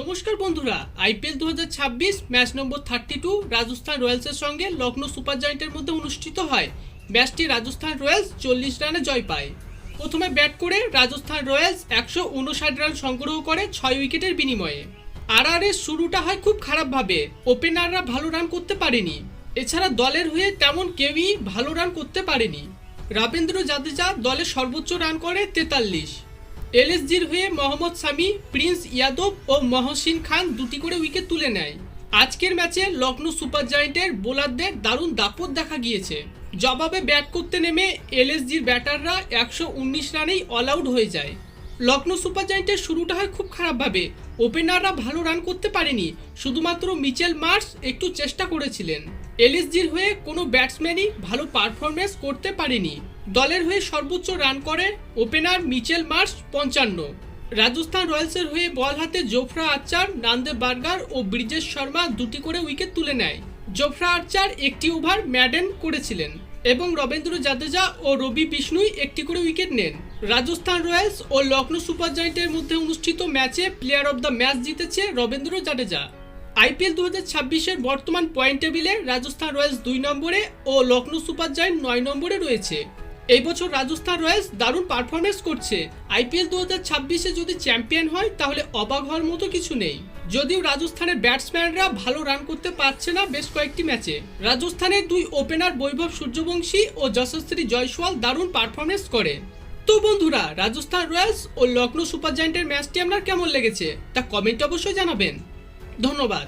নমস্কার বন্ধুরা, IPL 2026 match নম্বর 32 রাজস্থান রয়্যালসের সঙ্গে লখনৌ সুপার জায়ান্টের মধ্যে অনুষ্ঠিত হয়। ম্যাচটি রাজস্থান রয়্যালস 40 রানে জয় পায়। প্রথমে ব্যাট করে রাজস্থান রয়্যালস 159 রান সংগ্রহ করে 6 উইকেটের বিনিময়ে। আরআরের শুরুটা হয় খুব খারাপভাবে, ওপেনাররা ভালো রান করতে পারেনি। এছাড়া দলের হয়ে তেমন কেউই ভালো রান করতে পারেনি। রবীন্দ্র জাদেজা দলের সর্বোচ্চ রান করে 43। এলএসজির হয়ে মোহাম্মদ শামি, প্রিন্স ইয়াদব ও মহসিন খান দুটি করে উইকেট তুলে নেয়। আজকের ম্যাচে লখনৌ সুপার জায়ান্টের বোলারদের দারুণ দাপট দেখা গিয়েছে। জবাবে ব্যাট করতে নেমে এলএসজির ব্যাটাররা 119 রানেই অল আউট হয়ে যায়। লখনৌ সুপার জায়ান্টের শুরুটা হয় খুব খারাপভাবে, ওপেনাররা ভালো রান করতে পারেনি, শুধুমাত্র মিচেল মার্শ একটু চেষ্টা করেছিলেন। এলএসজির হয়ে কোনো ব্যাটসম্যানই ভালো পারফরমেন্স করতে পারেনি। দলের হয়ে সর্বোচ্চ রান করে ওপেনার মিচেল মার্শ 55। রাজস্থান রয়্যালসের হয়ে বল হাতে জোফরা আর্চার, নান্দে বার্গার ও ব্রিজেশ শর্মা দুটি করে উইকেট তুলে নেয়। জোফরা আর্চার একটি ওভার ম্যাডেন করেছিলেন এবং রবীন্দ্র জাদেজা ও রবি বিষ্ণুই একটি করে উইকেট নেন। রাজস্থান রয়্যালস ও লখনৌ সুপার জায়ান্টের মধ্যে অনুষ্ঠিত ম্যাচে প্লেয়ার অব দ্য ম্যাচ জিতেছে রবীন্দ্র জাদেজা। আইপিএল 2026-এর বর্তমান পয়েন্ট টেবিলে রাজস্থান রয়্যালস 2 নম্বরে ও লখনৌ সুপার জায়ান্ট 9 নম্বরে রয়েছে। এই বছর রাজস্থান রয়্যালস দারুণ পারফরমেন্স করছে। আইপিএল 2026-এ যদি চ্যাম্পিয়ন হয় তাহলে অবাক হওয়ার মতো কিছু নেই। যদিও রাজস্থানের ব্যাটসম্যানরা ভালো রান করতে পারছে না বেশ কয়েকটি ম্যাচে। রাজস্থানের দুই ওপেনার বৈভব সূর্যবংশী ও যশস্বী জয়সওয়াল দারুণ পারফরমেন্স করে। তো বন্ধুরা, রাজস্থান রয়্যালস ও লখনৌ সুপার জায়ান্টের ম্যাচটি আপনার কেমন লেগেছে তা কমেন্টে অবশ্যই জানাবেন। ধন্যবাদ।